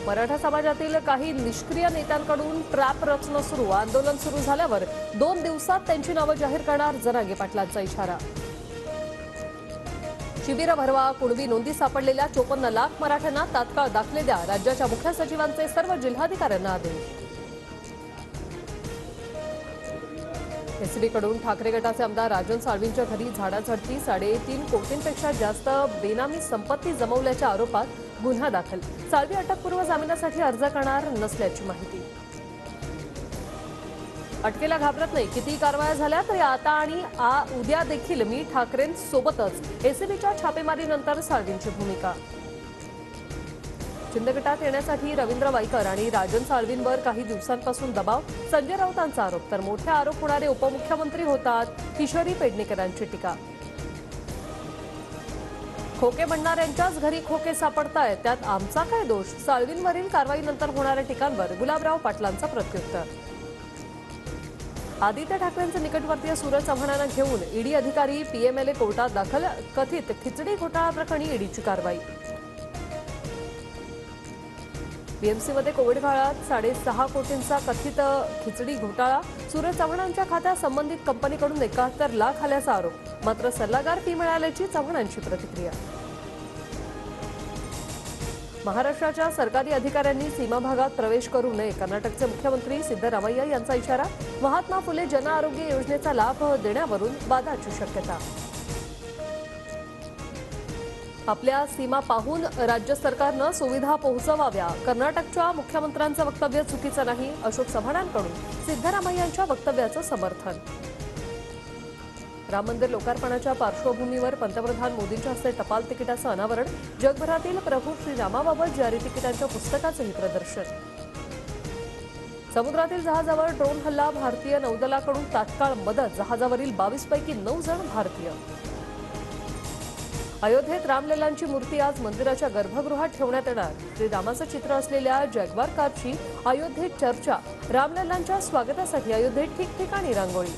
मराठा समाजातील काही निष्क्रिय नेत्यांकडून ट्रॅप रचणं सुरू, आंदोलन सुरू झाल्यावर 2 दिवसात त्यांची नावं जाहीर करणार, जरांगे पाटलांचा इशारा. शिबिर भरवा, कुणबी नोंदी सापडलेल्या 54 लाख मराठ्यांना तात्काळ दाखले द्या, राज्याच्या मुख्य सचिवांचे सर्व जिल्हाधिकाऱ्यांना आदेश. एसबीकडून ठाकरे गटाचे आमदार राजन साळवींच्या घरी झाडाझडती, 3.5 कोटींपेक्षा जास्त बेनामी संपत्ती जमवल्याच्या आरोपात गुन्हा दाखल. साळवी अटकपूर्व जामिनासाठी अर्ज करणार नसल्याची माहिती. अटकेला घाबरत नाही, किती कारवाया झाल्या तरी आता आणि उद्या देखील मी ठाकरेंसोबतच. एसीबीच्या छापेमारीनंतर साळवींची भूमिका. शिंदे गटात येण्यासाठी रवींद्र वाईकर आणि राजन साळवींवर काही दिवसांपासून दबाव, संजय राऊतांचा आरोप. तर मोठे आरोप होणारे उपमुख्यमंत्री होतात, किशोरी पेडणेकरांची टीका. खोके म्हणणाऱ्यांच्याच घरी खोके सापडतायत, त्यात आमचा काय दोष, साळवींवरील कारवाईनंतर होणाऱ्या टीकांवर गुलाबराव पाटलांचा प्रत्युत्तर. आदित्य ठाकरेंचे निकटवर्तीय सूरज चव्हाणांना घेऊन ईडी अधिकारी पीएमएलए कोर्टात दाखल, कथित खिचडी घोटाळा प्रकरणी ईडीची कारवाई. बीएमसीमध्ये कोविड काळात 6.5 कोटींचा कथित खिचडी घोटाळा, सूरज चव्हाणांच्या खात्यात संबंधित कंपनीकडून 71 लाख आल्याचा आरोप, मात्र सल्लागार फी मिळाल्याची चव्हाणांची प्रतिक्रिया. महाराष्ट्राच्या सरकारी अधिकाऱ्यांनी सीमा भागात प्रवेश करू नये, कर्नाटकचे मुख्यमंत्री सिद्धरामय्या यांचा इशारा. महात्मा फुले जन आरोग्य योजनेचा लाभ देण्यावरून वादाची शक्यता. आपल्या सीमा पाहून राज्य सरकारनं सुविधा पोहोचवाव्या, कर्नाटकच्या मुख्यमंत्र्यांचं वक्तव्य चुकीचं नाही, अशोक चव्हाणांकडून सिद्धरामय्यांच्या वक्तव्याचं समर्थन. राम मंदिर लोकार्पणाच्या पार्श्वभूमीवर पंतप्रधान मोदींच्या हस्ते टपाल तिकिटाचं अनावरण, जगभरातील प्रभू श्रीरामाबाबत जारी तिकिटांच्या पुस्तकाचंही प्रदर्शन. समुद्रातील जहाजावर ड्रोन हल्ला, भारतीय नौदलाकडून तात्काळ मदत, जहाजावरील 22 पैकी 9 जण भारतीय. अयोध्येत रामलल्लांची मूर्ती आज मंदिराच्या गर्भगृहात ठेवण्यात येणार. श्रीरामाचं चित्र असलेल्या जॅग्वार कारची अयोध्येत चर्चा, रामलल्लांच्या स्वागतासाठी अयोध्येत ठिकठिकाणी रांगोळी.